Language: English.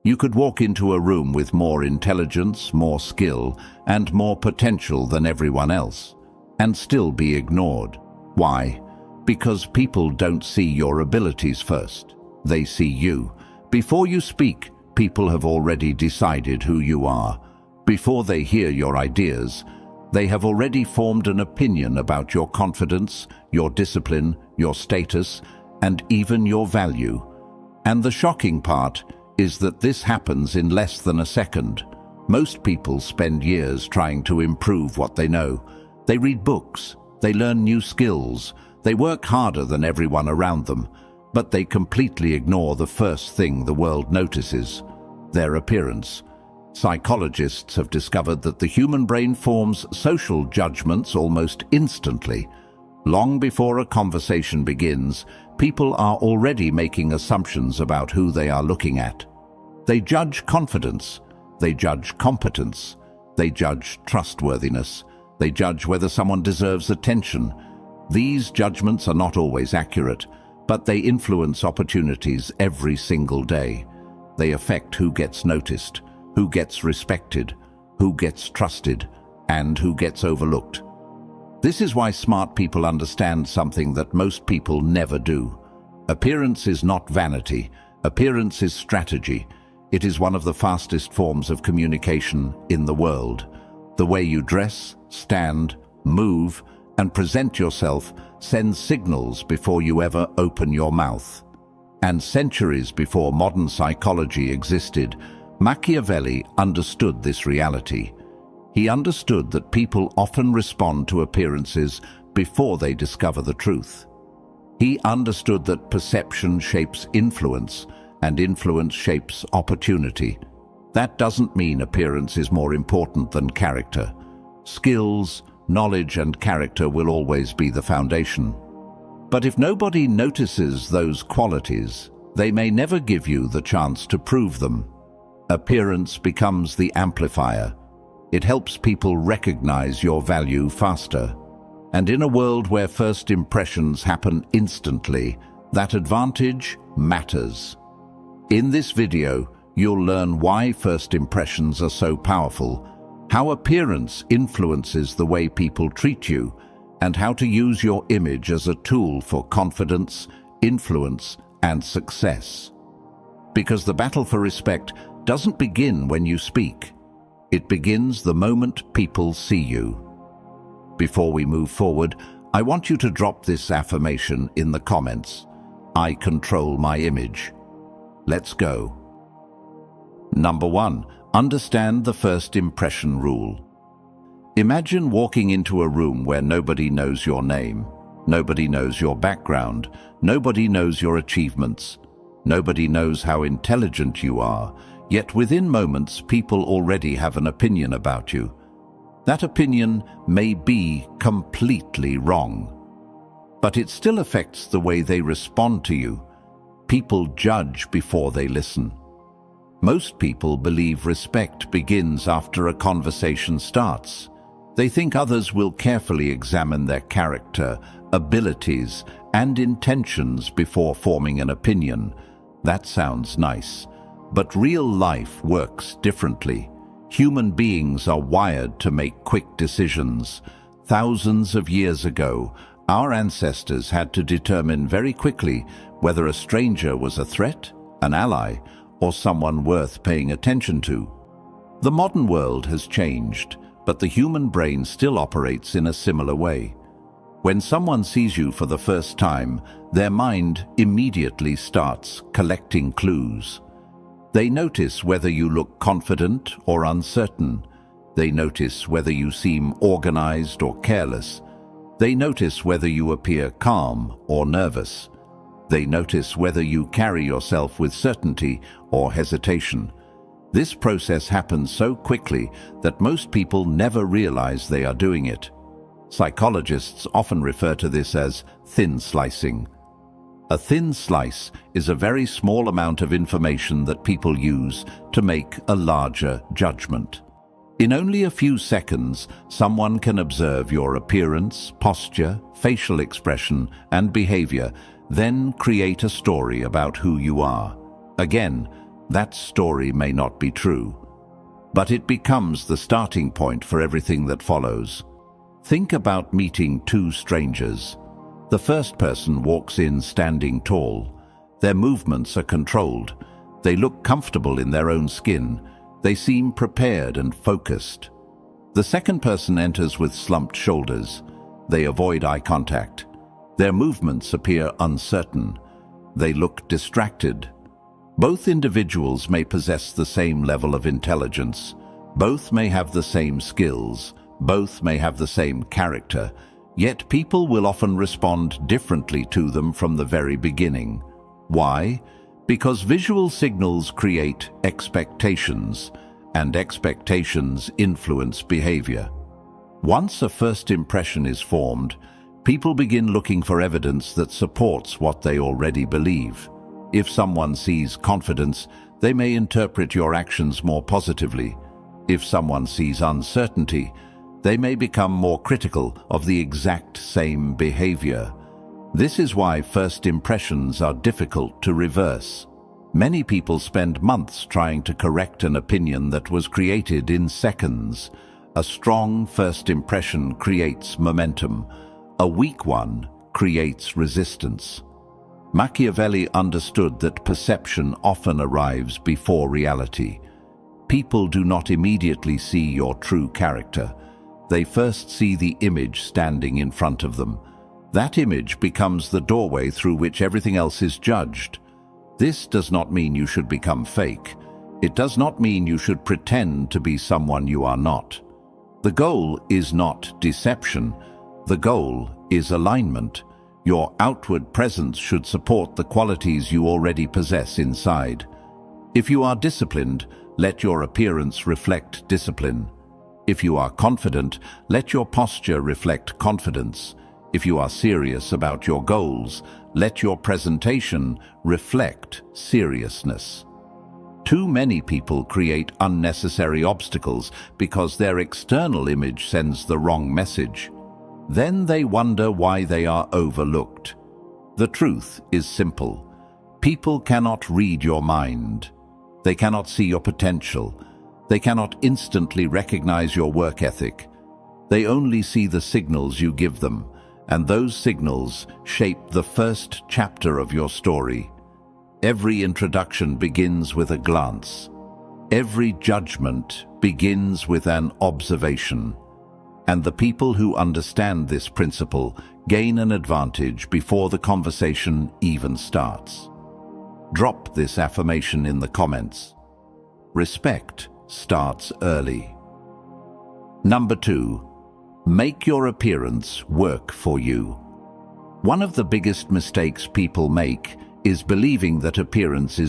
You could walk into a room with more intelligence, more skill, and more potential than everyone else, and still be ignored. Why? Because people don't see your abilities first. They see you. Before you speak, people have already decided who you are. Before they hear your ideas, they have already formed an opinion about your confidence, your discipline, your status, and even your value. And the shocking part is that this happens in less than a second. Most people spend years trying to improve what they know. They read books, they learn new skills, they work harder than everyone around them, but they completely ignore the first thing the world notices: their appearance. Psychologists have discovered that the human brain forms social judgments almost instantly. Long before a conversation begins, people are already making assumptions about who they are looking at. They judge confidence, they judge competence, they judge trustworthiness, they judge whether someone deserves attention. These judgments are not always accurate, but they influence opportunities every single day. They affect who gets noticed, who gets respected, who gets trusted, and who gets overlooked. This is why smart people understand something that most people never do. Appearance is not vanity. Appearance is strategy. It is one of the fastest forms of communication in the world. The way you dress, stand, move, and present yourself sends signals before you ever open your mouth. And centuries before modern psychology existed, Machiavelli understood this reality. He understood that people often respond to appearances before they discover the truth. He understood that perception shapes influence, and influence shapes opportunity. That doesn't mean appearance is more important than character. Skills, knowledge, and character will always be the foundation. But if nobody notices those qualities, they may never give you the chance to prove them. Appearance becomes the amplifier. It helps people recognize your value faster. And in a world where first impressions happen instantly, that advantage matters. In this video, you'll learn why first impressions are so powerful, how appearance influences the way people treat you, and how to use your image as a tool for confidence, influence, and success. Because the battle for respect doesn't begin when you speak. It begins the moment people see you. Before we move forward, I want you to drop this affirmation in the comments. I control my image. Let's go. Number 1. Understand the first impression rule. Imagine walking into a room where nobody knows your name, nobody knows your background, nobody knows your achievements, nobody knows how intelligent you are, yet within moments people already have an opinion about you. That opinion may be completely wrong, but it still affects the way they respond to you. People judge before they listen. Most people believe respect begins after a conversation starts. They think others will carefully examine their character, abilities, and intentions before forming an opinion. That sounds nice, but real life works differently. Human beings are wired to make quick decisions. Thousands of years ago, our ancestors had to determine very quickly whether a stranger was a threat, an ally, or someone worth paying attention to. The modern world has changed, but the human brain still operates in a similar way. When someone sees you for the first time, their mind immediately starts collecting clues. They notice whether you look confident or uncertain. They notice whether you seem organized or careless. They notice whether you appear calm or nervous. They notice whether you carry yourself with certainty or hesitation. This process happens so quickly that most people never realize they are doing it. Psychologists often refer to this as thin slicing. A thin slice is a very small amount of information that people use to make a larger judgment. In only a few seconds, someone can observe your appearance, posture, facial expression, and behavior, then create a story about who you are. Again, that story may not be true, but it becomes the starting point for everything that follows. Think about meeting two strangers. The first person walks in standing tall. Their movements are controlled. They look comfortable in their own skin. They seem prepared and focused. The second person enters with slumped shoulders. They avoid eye contact. Their movements appear uncertain. They look distracted. Both individuals may possess the same level of intelligence. Both may have the same skills. Both may have the same character. Yet people will often respond differently to them from the very beginning. Why? Because visual signals create expectations, and expectations influence behavior. Once a first impression is formed, people begin looking for evidence that supports what they already believe. If someone sees confidence, they may interpret your actions more positively. If someone sees uncertainty, they may become more critical of the exact same behavior. This is why first impressions are difficult to reverse. Many people spend months trying to correct an opinion that was created in seconds. A strong first impression creates momentum. A weak one creates resistance. Machiavelli understood that perception often arrives before reality. People do not immediately see your true character. They first see the image standing in front of them. That image becomes the doorway through which everything else is judged. This does not mean you should become fake. It does not mean you should pretend to be someone you are not. The goal is not deception. The goal is alignment. Your outward presence should support the qualities you already possess inside. If you are disciplined, let your appearance reflect discipline. If you are confident, let your posture reflect confidence. If you are serious about your goals, let your presentation reflect seriousness. Too many people create unnecessary obstacles because their external image sends the wrong message. Then they wonder why they are overlooked. The truth is simple. People cannot read your mind. They cannot see your potential. They cannot instantly recognize your work ethic. They only see the signals you give them, and those signals shape the first chapter of your story. Every introduction begins with a glance. Every judgment begins with an observation. And the people who understand this principle gain an advantage before the conversation even starts. Drop this affirmation in the comments. Respect starts early. Number 2. Make your appearance work for you. One of the biggest mistakes people make is believing that appearance is